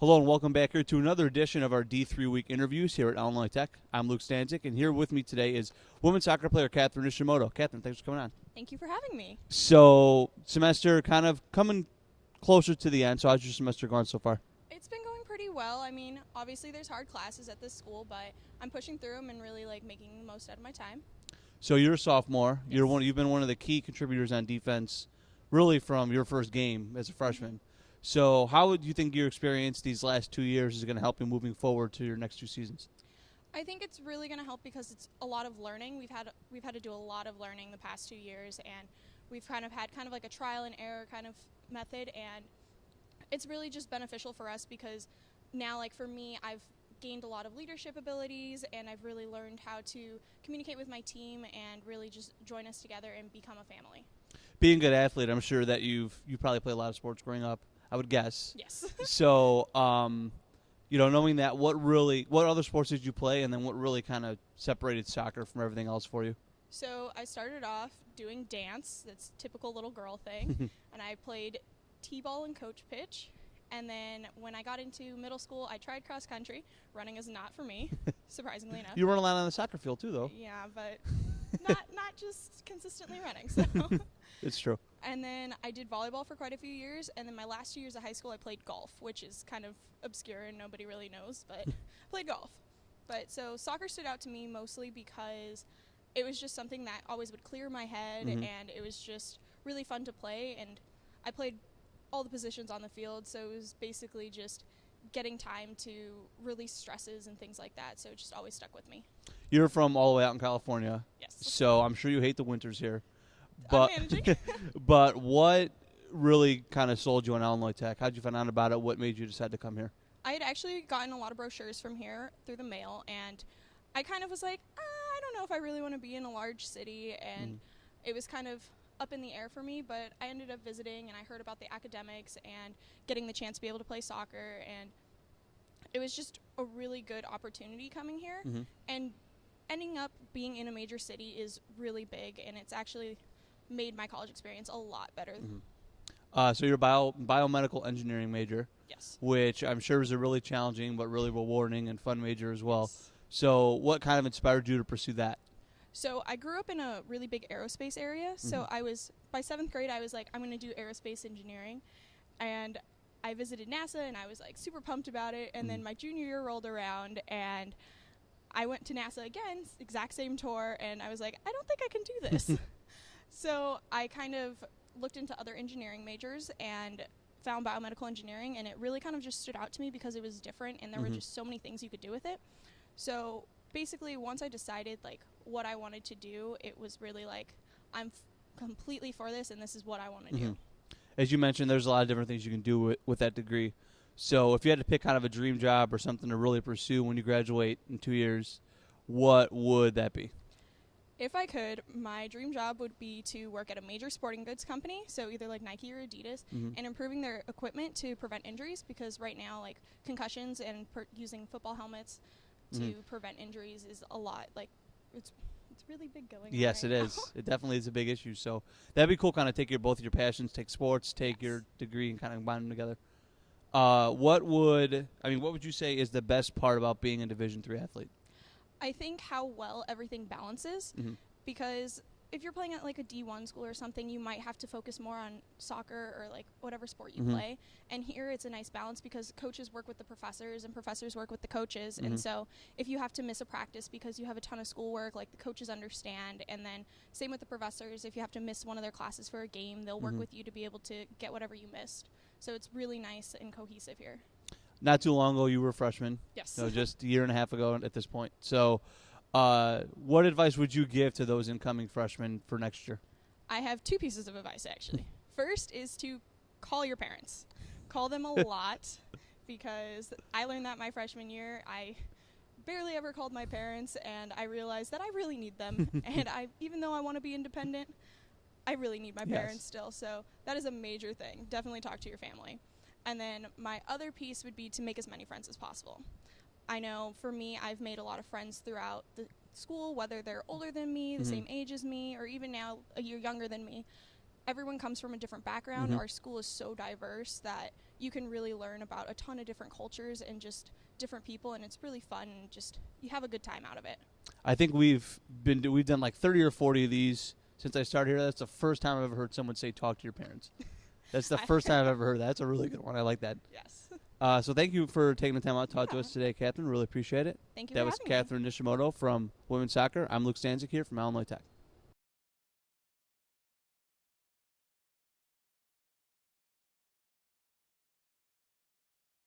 Hello and welcome back here to another edition of our D3 Week interviews here at Illinois Tech. I'm Luke Stanzik, and here with me today is women's soccer player Katherine Nishimoto. Katherine, thanks for coming on. Thank you for having me. So, semester kind of coming closer to the end, so how's your semester going so far? It's been going pretty well. I mean, obviously there's hard classes at this school, but I'm pushing through them and really making the most out of my time. So you're a sophomore. Yes. You've been one of the key contributors on defense, really from your first game as a freshman. So how would you think your experience these last 2 years is going to help you moving forward to your next 2 seasons? I think it's really going to help because it's a lot of learning. We've had to do a lot of learning the past 2 years, and we've had like a trial and error kind of method, and it's really just beneficial for us because now, for me, I've gained a lot of leadership abilities, and I've really learned how to communicate with my team and really just join us together and become a family. Being a good athlete, I'm sure that you probably played a lot of sports growing up, I would guess. Yes. So, knowing that, what other sports did you play, and then what really kind of separated soccer from everything else for you? So I started off doing dance. That's a typical little girl thing. And I played t-ball and coach pitch. And then when I got into middle school, I tried cross country. Running is not for me, surprisingly enough. You run a lot on the soccer field too, though. Yeah, but not just consistently running. So. It's true. And then I did volleyball for quite a few years. And then my last 2 years of high school, I played golf, which is kind of obscure and nobody really knows, but played golf. But so soccer stood out to me mostly because it was just something that always would clear my head, and it was just really fun to play. And I played all the positions on the field, so it was basically just getting time to release stresses and things like that. So it just always stuck with me. You're from all the way out in California. Yes. So I'm sure you hate the winters here. But, I'm managing. But what really kind of sold you on Illinois Tech? How'd you find out about it? What made you decide to come here? I had actually gotten a lot of brochures from here through the mail, and I kind of was like, I don't know if I really want to be in a large city, and it was kind of up in the air for me, but I ended up visiting, and I heard about the academics and getting the chance to be able to play soccer, and it was just a really good opportunity coming here, and ending up being in a major city is really big, and it's actually made my college experience a lot better. So you're a biomedical engineering major. Yes. Which I'm sure is a really challenging but really rewarding and fun major as well. Yes. So what kind of inspired you to pursue that? So I grew up in a really big aerospace area. So by 7th grade, I was like, I'm going to do aerospace engineering. And I visited NASA, and I was super pumped about it. And then my junior year rolled around, and I went to NASA again, exact same tour, and I was like, I don't think I can do this. So I kind of looked into other engineering majors and found biomedical engineering, and it really kind of just stood out to me because it was different, and there were just so many things you could do with it. So basically, once I decided what I wanted to do, it was really I'm completely for this, and this is what I want to do. As you mentioned, there's a lot of different things you can do with that degree. So if you had to pick kind of a dream job or something to really pursue when you graduate in 2 years, what would that be? If I could, my dream job would be to work at a major sporting goods company, so either Nike or Adidas, and improving their equipment to prevent injuries, because right now concussions and using football helmets to prevent injuries is a lot. It's really big going on. Yes, right it now. is. It definitely is a big issue. So that'd be cool, kind of take both of your passions, take sports, take your degree, and kind of combine them together. What would you say is the best part about being a Division III athlete? I think how well everything balances, because if you're playing at a D1 school or something, you might have to focus more on soccer or whatever sport you play. And here it's a nice balance because coaches work with the professors and professors work with the coaches. And so if you have to miss a practice because you have a ton of schoolwork, the coaches understand. And then same with the professors. If you have to miss one of their classes for a game, they'll work with you to be able to get whatever you missed. So it's really nice and cohesive here. Not too long ago, you were a freshman. Yes. So just a year and a half ago at this point. So what advice would you give to those incoming freshmen for next year? I have 2 pieces of advice, actually. First is to call your parents. Call them a lot, because I learned that my freshman year. I barely ever called my parents, and I realized that I really need them. And even though I want to be independent, I really need my parents still. So that is a major thing. Definitely talk to your family. And then my other piece would be to make as many friends as possible. I know for me, I've made a lot of friends throughout the school, whether they're older than me, the same age as me, or even now a year younger than me. Everyone comes from a different background. Our school is so diverse that you can really learn about a ton of different cultures and just different people, and it's really fun, and just you have a good time out of it. I think we've done like 30 or 40 of these since I started here. That's the first time I've ever heard someone say talk to your parents. That's the first time I've ever heard that. That's a really good one. I like that. Yes. So thank you for taking the time out to talk to us today, Catherine. Really appreciate it. Thank you That for was having me. Katherine Nishimoto from Women's Soccer. I'm Luke Stanzik here from Illinois Tech.